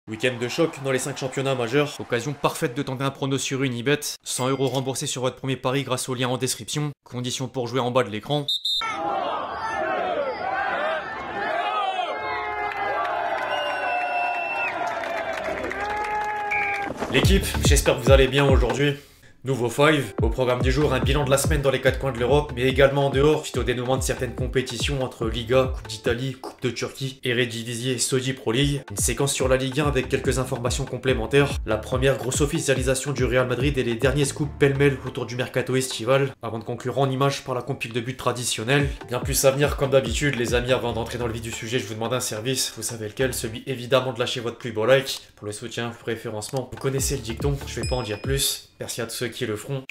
Week-end de choc dans les 5 championnats majeurs, occasion parfaite de tenter un prono sur Unibet, 100 € remboursés sur votre premier pari grâce au lien en description, conditions pour jouer en bas de l'écran. L'équipe, j'espère que vous allez bien aujourd'hui. Nouveau 5, au programme du jour, un bilan de la semaine dans les 4 coins de l'Europe, mais également en dehors, suite au dénouement de certaines compétitions entre Liga, Coupe d'Italie, Coupe de Turquie, Eredivisie et Saudi Pro League. Une séquence sur la Ligue 1 avec quelques informations complémentaires. La première grosse officialisation du Real Madrid et les derniers scoops pêle-mêle autour du mercato estival, avant de conclure en images par la compile de buts traditionnelle. Bien plus à venir comme d'habitude, les amis, avant d'entrer dans le vif du sujet, je vous demande un service, vous savez lequel, celui évidemment de lâcher votre plus beau like, pour le soutien, pour le référencement. Vous connaissez le dicton, je vais pas en dire plus. Merci à tous ceux qui le feront.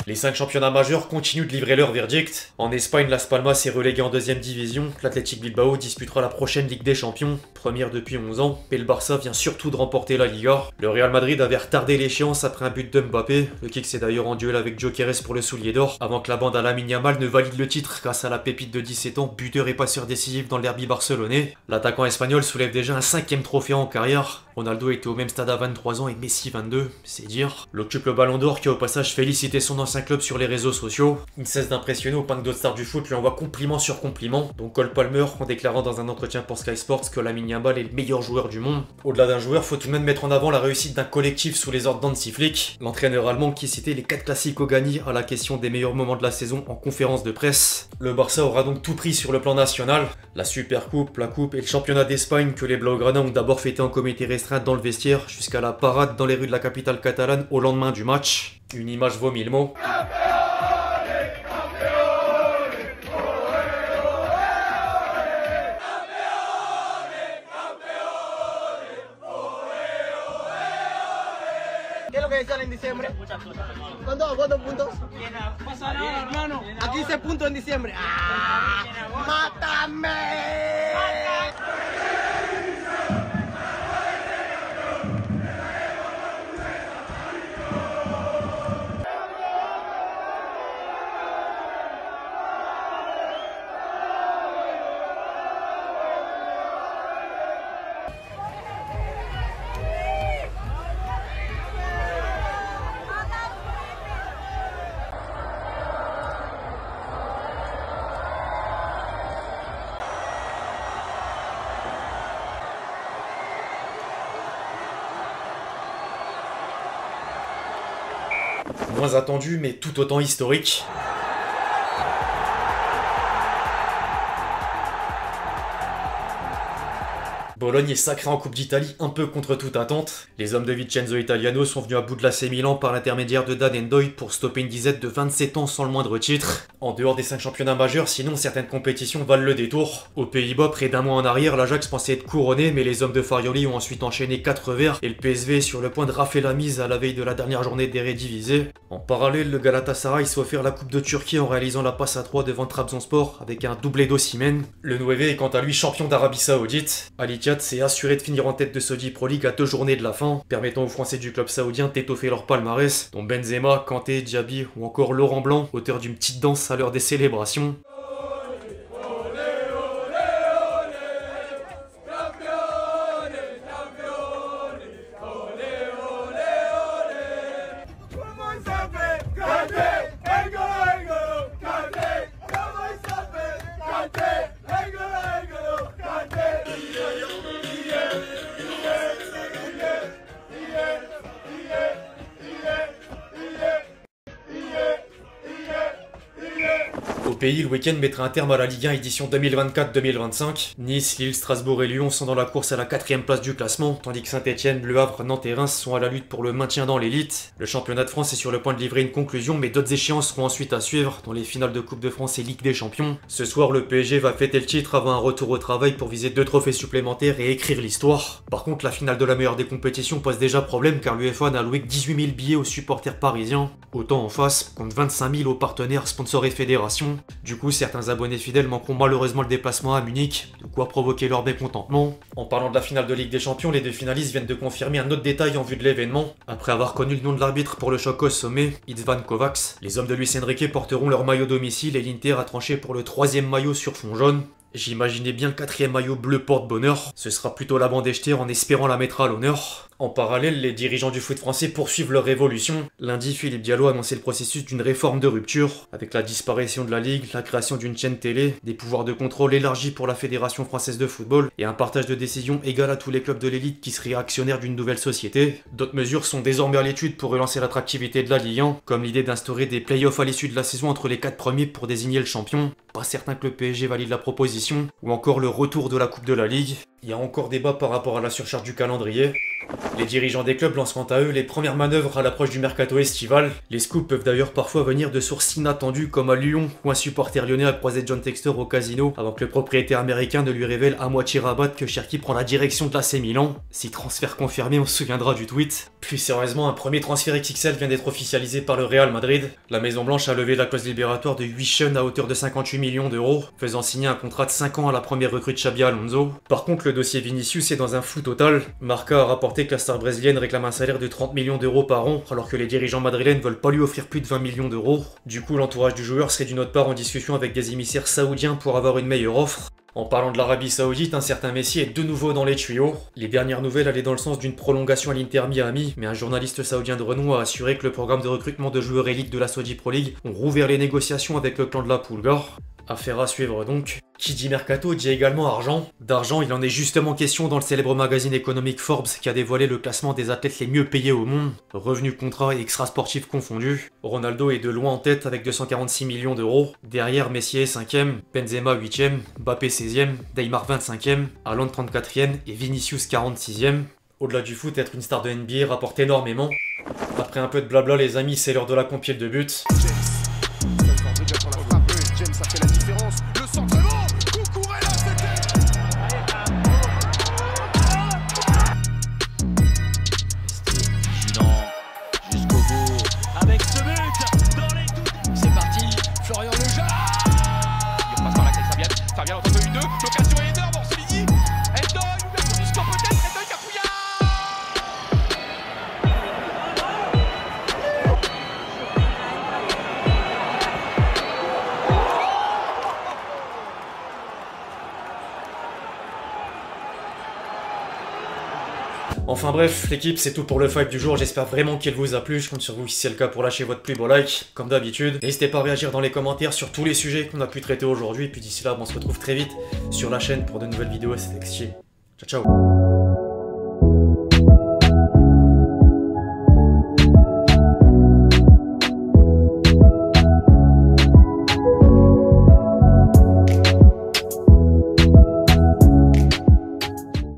Les 5 championnats majeurs continuent de livrer leur verdict. En Espagne, Las Palmas est relégué en 2e division. L'Athletic Bilbao disputera la prochaine Ligue des Champions, première depuis 11 ans. Et le Barça vient surtout de remporter la Liga. Le Real Madrid avait retardé l'échéance après un but de Mbappé. Le kick s'est d'ailleurs en duel avec Gyökeres pour le soulier d'or, avant que la bande à Lamine Yamal ne valide le titre grâce à la pépite de 17 ans, buteur et passeur décisif dans le derby barcelonais. L'attaquant espagnol soulève déjà un 5e trophée en carrière. Ronaldo était au même stade à 23 ans et Messi 22, c'est dire. L'occupe le ballon d'or qui a au passage félicité son ancien club sur les réseaux sociaux. Il ne cesse d'impressionner au point que d'autres stars du foot lui envoient compliment sur compliment, dont Cole Palmer en déclarant dans un entretien pour Sky Sports que Lamine Yamal est le meilleur joueur du monde. Au-delà d'un joueur, faut tout de même mettre en avant la réussite d'un collectif sous les ordres d'Hansi Flick, l'entraîneur allemand qui citait les 4 classicos gagnés à la question des meilleurs moments de la saison en conférence de presse. Le Barça aura donc tout pris sur le plan national, la Supercoupe, la Coupe et le championnat d'Espagne que les Blaugrana ont d'abord fêté en comité restreint dans le vestiaire jusqu'à la parade dans les rues de la capitale catalane au lendemain du match. Une image vaut 1000 mots. ¿Qué es lo que decían en diciembre? ¿Cuántos puntos? A 15 puntos en diciembre. ¡Ah! ¡Mátame! Moins attendu mais tout autant historique. Bologne est sacré en Coupe d'Italie un peu contre toute attente. Les hommes de Vincenzo Italiano sont venus à bout de l'AC Milan par l'intermédiaire de Dan N'Doye pour stopper une disette de 27 ans sans le moindre titre. En dehors des 5 championnats majeurs, sinon certaines compétitions valent le détour. Aux Pays-Bas, près d'un mois en arrière, l'Ajax pensait être couronné, mais les hommes de Farioli ont ensuite enchaîné 4 verts et le PSV est sur le point de rafler la mise à la veille de la dernière journée d'Eredivisie. En parallèle, le Galatasaray s'est offert la Coupe de Turquie en réalisant la passe à 3 devant Trabzonspor avec un doublé d'Osimhen. Le Nouévé est quant à lui champion d'Arabie Saoudite. Al Ittihad s'est assuré de finir en tête de Saudi Pro League à 2 journées de la fin, permettant aux Français du club saoudien d'étoffer leur palmarès, dont Benzema, Kanté, Diaby ou encore Laurent Blanc, auteur d'une petite danse à l'heure des célébrations. Au pays, le week-end mettra un terme à la Ligue 1 édition 2024-2025. Nice, Lille, Strasbourg et Lyon sont dans la course à la 4e place du classement, tandis que Saint-Etienne, Le Havre, Nantes et Reims sont à la lutte pour le maintien dans l'élite. Le championnat de France est sur le point de livrer une conclusion, mais d'autres échéances seront ensuite à suivre, dans les finales de Coupe de France et Ligue des Champions. Ce soir, le PSG va fêter le titre avant un retour au travail pour viser 2 trophées supplémentaires et écrire l'histoire. Par contre, la finale de la meilleure des compétitions pose déjà problème car l'UEFA n'a alloué que 18 000 billets aux supporters parisiens. Autant en face, compte 25 000 aux partenaires, sponsors et fédérations. Du coup, certains abonnés fidèles manqueront malheureusement le déplacement à Munich, de quoi provoquer leur mécontentement. En parlant de la finale de Ligue des Champions, les 2 finalistes viennent de confirmer un autre détail en vue de l'événement. Après avoir connu le nom de l'arbitre pour le choc au sommet, Itzvan Kovacs, les hommes de Luis Enrique porteront leur maillot domicile et l'Inter a tranché pour le 3e maillot sur fond jaune. J'imaginais bien le 4ème maillot bleu porte-bonheur. Ce sera plutôt la bande jetée en espérant la mettre à l'honneur. En parallèle, les dirigeants du foot français poursuivent leur révolution. Lundi, Philippe Diallo a annoncé le processus d'une réforme de rupture, avec la disparition de la Ligue, la création d'une chaîne télé, des pouvoirs de contrôle élargis pour la Fédération française de football, et un partage de décisions égal à tous les clubs de l'élite qui seraient actionnaires d'une nouvelle société. D'autres mesures sont désormais à l'étude pour relancer l'attractivité de la Ligue 1, comme l'idée d'instaurer des playoffs à l'issue de la saison entre les 4 premiers pour désigner le champion. Pas certain que le PSG valide la proposition, ou encore le retour de la Coupe de la Ligue. Il y a encore débat par rapport à la surcharge du calendrier. Les dirigeants des clubs lancent quant à eux les premières manœuvres à l'approche du mercato estival. Les scoops peuvent d'ailleurs parfois venir de sources inattendues comme à Lyon, où un supporter lyonnais a croisé John Textor au casino avant que le propriétaire américain ne lui révèle à moitié rabat que Cherki prend la direction de l'AC Milan. Si transfert confirmé, on se souviendra du tweet. Plus sérieusement, un premier transfert XXL vient d'être officialisé par le Real Madrid. La Maison Blanche a levé la clause libératoire de 8 jeunes à hauteur de 58 millions d'euros, faisant signer un contrat de 5 ans à la première recrue de Xabi Alonso. Par contre, le dossier Vinicius est dans un flou total. Marca a rapporté que la star brésilienne réclame un salaire de 30 millions d'euros par an, alors que les dirigeants madrilènes ne veulent pas lui offrir plus de 20 millions d'euros. Du coup, l'entourage du joueur serait d'une autre part en discussion avec des émissaires saoudiens pour avoir une meilleure offre. En parlant de l'Arabie Saoudite, un certain Messi est de nouveau dans les tuyaux. Les dernières nouvelles allaient dans le sens d'une prolongation à l'Inter Miami, mais un journaliste saoudien de renom a assuré que le programme de recrutement de joueurs élites de la Saudi Pro League ont rouvert les négociations avec le clan de la Pulga. Affaire à suivre donc. Qui dit mercato dit également argent. D'argent, il en est justement question dans le célèbre magazine économique Forbes qui a dévoilé le classement des athlètes les mieux payés au monde, revenus, contrats et extra-sportifs confondus. Ronaldo est de loin en tête avec 246 millions d'euros. Derrière, Messi est 5ème, Benzema 8ème, Mbappé 16ème, Neymar 25ème, Haaland 34ème et Vinicius 46ème. Au-delà du foot, être une star de NBA rapporte énormément. Après un peu de blabla les amis, c'est l'heure de la compile de buts. James a fait la différence. Le centre est bon. Cucurella, Restez vigilant jusqu'au bout. Avec ce but dans les doutes. C'est parti. Florian Lejeune. il passe par la tête Fabian. Fabian entre 2 1-2. L'occasion est énorme. Orsolini. Eldoy. Ouverture du score peut-être. Eldoy Capouilla. Enfin bref, l'équipe, c'est tout pour le fight du jour, j'espère vraiment qu'il vous a plu, je compte sur vous si c'est le cas pour lâcher votre plus beau like, comme d'habitude. N'hésitez pas à réagir dans les commentaires sur tous les sujets qu'on a pu traiter aujourd'hui, puis d'ici là, on se retrouve très vite sur la chaîne pour de nouvelles vidéos, c'était XG. Ciao ciao.